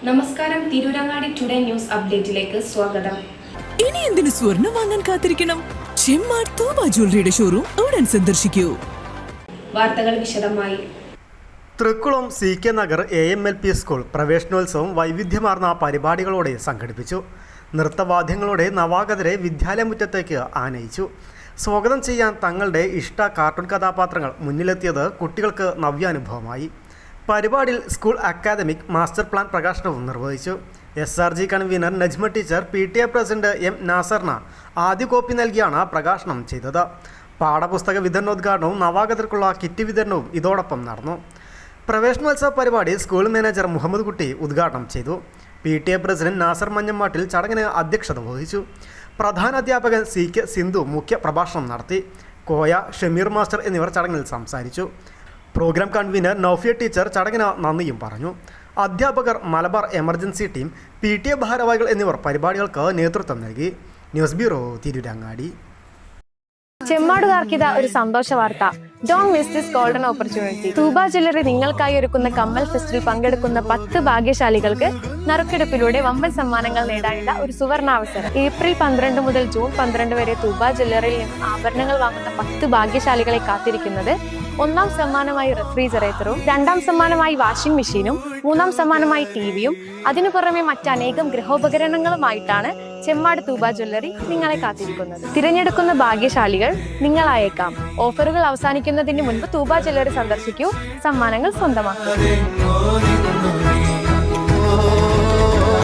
നമസ്കാരം, Tirurangadi today news അപ്ഡേറ്റിലേക്ക് സ്വാഗതം. ഇനി എന്തിനു സ്വർണം വാങ്ങാൻ കാത്തിരിക്കണം? ചെമ്മാട് തൂബ ജ്വല്ലറിയുടെ ഷോറൂം ഉടൻ സന്ദർശിക്കൂ. വാർത്തകൾ വിശദമായി. Thrikkulam CK Nagar AMLP school പ്രവേശനോത്സവം വൈവിധ്യമാർന്ന പരിപാടികളോടെ സംഘടിപ്പിച്ചു. നൃത്തവാദ്യങ്ങളോടെ നവാഗതരെ വിദ്യാലയമുറ്റത്തേക്ക് ആനയിച്ചു. സ്വാഗതം ചെയ്യാൻ തങ്ങളുടെ ഇഷ്ട കാർട്ടൂൺ കഥാപാത്രങ്ങൾ മുന്നിലെത്തിയത് കുട്ടികൾക്ക് നവ്യാനുഭവമായി. പരിപാടിയിൽ സ്കൂൾ അക്കാദമിക് മാസ്റ്റർ പ്ലാൻ പ്രകാശനവും നിർവഹിച്ചു. SRG convener Najma teacher, PTA president M നാസറിന് ആദ്യ കോപ്പി നൽകിയാണ് പ്രകാശനം ചെയ്തത്. പാഠപുസ്തക വിതരണോദ്ഘാടനവും നവാഗതർക്കുള്ള കിറ്റ് വിതരണവും ഇതോടൊപ്പം നടന്നു. പ്രവേശനോത്സവ പരിപാടി സ്കൂൾ മാനേജർ മുഹമ്മദ് കുട്ടി ഉദ്ഘാടനം ചെയ്തു. PTA പ്രസിഡന്റ് നാസർ മഞ്ഞമ്മാട്ടിൽ ചടങ്ങിന് അധ്യക്ഷത വഹിച്ചു. പ്രധാനാധ്യാപകൻ CK സിന്ധു മുഖ്യ പ്രഭാഷണം നടത്തി. കോയ, ഷമീർ മാസ്റ്റർ എന്നിവർ ചടങ്ങിൽ സംസാരിച്ചു. പ്രോഗ്രാം കൺവീനർ നൗഫിയ ടീച്ചർ ചടങ്ങിന് നന്ദിയും പറഞ്ഞു. അധ്യാപകർ, മലബാർ എമർജൻസി ടീം, PTA ഭാരവാഹികൾ എന്നിവർ പരിപാടികൾക്ക് നേതൃത്വം നൽകി. News bureau, Tirurangadi. ചെമ്മാടുകാർക്കിത ഒരു സന്തോഷ വാർത്ത. Don't miss this golden opportunity. Thooba jewellery നിങ്ങൾക്കായി ഒരുക്കുന്ന കമ്മൽ ഫെസ്റ്റിൽ പങ്കെടുക്കുന്ന 10 ഭാഗ്യശാലികൾക്ക് നറുക്കെടുപ്പിലൂടെ വമ്പൻ സമ്മാനങ്ങൾ നേടാനുള്ള ഒരു സുവർണാവസരം. ഏപ്രിൽ 12 മുതൽ ജൂൺ 12 വരെ തൂബ ജ്വല്ലറിയിൽ നിന്നും ആഭരണങ്ങൾ വാങ്ങുന്ന 10 ഭാഗ്യശാലികളെ കാത്തിരിക്കുന്നത് 1ാം സമ്മാനമായി റെഫ്രിജറേറ്ററും, 2ാം സമ്മാനമായി വാഷിംഗ് മെഷീനും, 3ാം സമ്മാനമായി ടിവിയും, അതിനു പുറമെ മറ്റനേകം ഗൃഹോപകരണങ്ങളുമായിട്ടാണ് ചെമ്മാട് തൂബ ജ്വല്ലറി നിങ്ങളെ കാത്തിരിക്കുന്നത്. തിരഞ്ഞെടുക്കുന്ന ഭാഗ്യശാലികൾ നിങ്ങളായേക്കാം. ഓഫറുകൾ അവസാനിക്കുന്നതിന് മുൻപ് തൂബ ജ്വല്ലറി സന്ദർശിക്കൂ, സമ്മാനങ്ങൾ സ്വന്തമാക്കൂ.